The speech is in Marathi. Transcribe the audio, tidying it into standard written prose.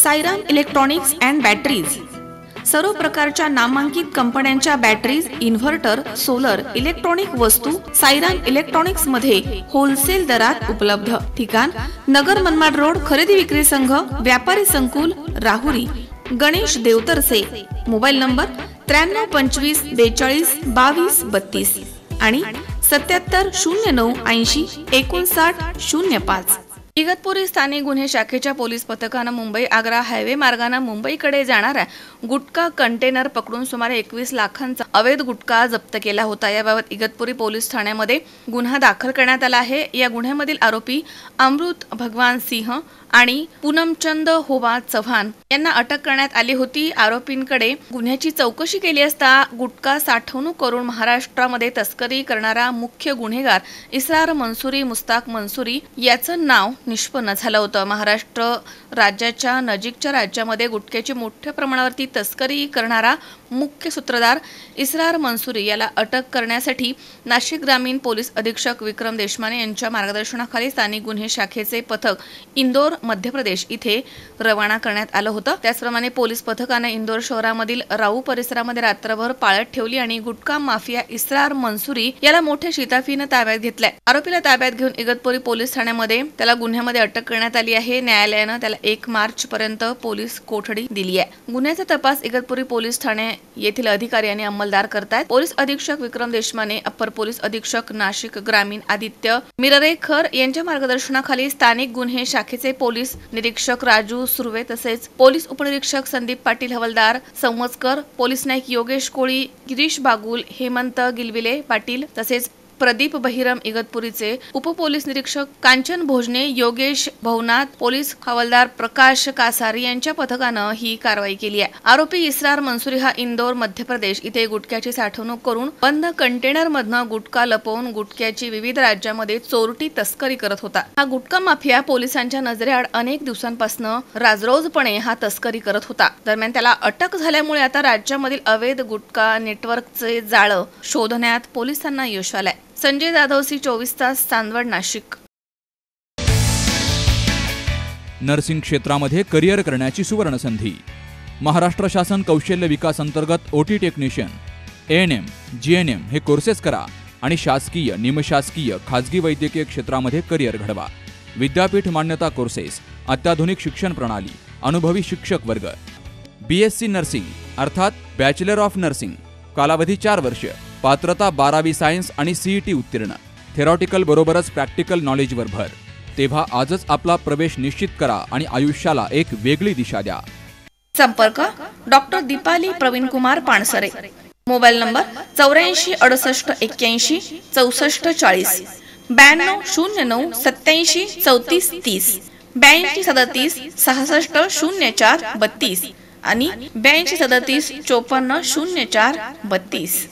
साईराम इलेक्ट्रॉनिक्स अँड बॅटरीज सर्व प्रकारच्या नामांकित कंपन्यांच्या बॅटरीज, इन्व्हर्टर, सोलर, इलेक्ट्रॉनिक वस्तू साईराम इलेक्ट्रॉनिक्स मध्ये होलसेल दरात उपलब्ध। ठिकाण नगर मनमाड रोड, खरेदी विक्री संघ, व्यापारी संकुल, राहुरी। गणेश देवतरसे। मोबाईल नंबर 93 25 42 22 32 आणि 77 09 80 59 05। इगतपुरी स्थानिक गुन्हे शाखेच्या पोलीस पथकानं मुंबई आग्रा हायवे मार्गाने मुंबईकडे जाणाऱ्या गुटखा कंटेनर पकडून सुमारे 21 लाखांचा अवैध गुटखा जप्त केला होता। याबाबत इगतपुरी पोलीस ठाण्यामध्ये गुन्हा दाखल करण्यात आला आहे। या गुन्ह्यामधील आरोपी अमृत भगवान सिंह आणि पूनमचंद होबा चव्हाण यांना अटक करण्यात आली होती। आरोपींकडे गुन्ह्याची चौकशी केली असता गुटखा साठवणूक करून महाराष्ट्रामध्ये तस्करी करणारा मुख्य गुन्हेगार इसरार मंसुरी मुस्ताक मंसुरी याचं नाव निष्पन्न झालं होतं। महाराष्ट्र राज्याच्या नजीकच्या राज्यामध्ये गुटख्याची मोठ्या प्रमाणावरती तस्करी करणारा मुख्य सूत्रधार इसरार मंसुरी याला अटक करण्यासाठी नाशिक ग्रामीण पोलीस अधीक्षक विक्रम देशमाने यांच्या मार्गदर्शनाखाली स्थानिक गुन्हे शाखेचे पथक इंदोर मध्य प्रदेश इथे रवाना करण्यात आलं होतं। त्याचप्रमाणे पोलीस पथकाने इंदोर शहरामधील राऊ परिसरामध्ये रात्रभर पाळत ठेवली आणि गुटखा माफिया इसरार मंसुरी याला मोठ्या शिताफीने ताब्यात घेतलाय। आरोपीला ताब्यात घेऊन इगतपुरी पोलीस ठाण्यामध्ये त्याला गुन्ह्यामध्ये अटक करण्यात आली आहे। न्यायालयाने त्याला 1 मार्च पर्यंत पोलीस कोठडी दिली आहे। गुन्ह्याचा तपास इगतपुरी पोलीस ठाणे येथील अधिकारी आणि अंमलदार करतायत। पोलीस अधीक्षक विक्रम देशमाने, अप्पर पोलीस अधीक्षक नाशिक ग्रामीण आदित्य मिररेखर यांच्या मार्गदर्शनाखाली स्थानिक गुन्हे शाखेचे पोलीस निरीक्षक राजू सुर्वे तसेच पोलीस उपनिरीक्षक संदीप पाटील हवालदार संवत्सकर, पोलीस नाईक योगेश कोळी, गिरीश बागुल, हेमंत गिलविले पाटील तसेच प्रदीप बहिरम इगतपुरीचे, उपपोलीस निरीक्षक कांचन भोजने, योगेश भवनाथ, पोलीस हवालदार प्रकाश कासारी यांच्या पथकानं ही कारवाई केली आहे। आरोपी इसरार मंसुरी हा इंदोर मध्य प्रदेश इथे गुटख्याची साठवणूक करून बंद कंटेनर मधनं गुटखा लपवून गुटख्याची विविध राज्यांमध्ये चोरटी तस्करी करत होता। हा गुटखा माफिया पोलिसांच्या नजरेआड अनेक दिवसांपासून राजरोजपणे हा तस्करी करत होता। दरम्यान त्याला अटक झाल्यामुळे आता राज्यामधील अवैध गुटखा नेटवर्कचे जाळं शोधण्यात पोलिसांना यश आलंय। संजय जाधव, सी 24 तास, चांदवड, नाशिक। नर्सिंग क्षेत्रामध्ये करिअर करण्याची सुवर्ण संधी। महाराष्ट्र शासन कौशल्य विकास अंतर्गत ओटी टेक्निशियन, एएनएम, जीएनएम हे कोर्सेस करा आणि शासकीय, निमशासकीय, खाजगी वैद्यकीय क्षेत्रामध्ये करिअर घडवा। विद्यापीठ मान्यता कोर्सेस, अत्याधुनिक शिक्षण प्रणाली, अनुभवी शिक्षक वर्ग। बीएससी नर्सिंग अर्थात बॅचलर ऑफ नर्सिंग, कालावधी 4 वर्ष, पात्रता 12वी सायन्स आणि सीईटी उत्तीर्ण, थेरॉटिकल बरोबरच प्रॅक्टिकल नॉलेजवर भर। तेव्हा आजच आपला प्रवेश निश्चित करा आणि आयुष्याला एक वेगळी दिशा द्या। संपर्क doctor Deepali Praveen Kumar Pansare. Mobile number 84 68 81 64 40, 92 09 87 34 30, 82 37 66 04 32 आणि 82 37 54 04 32।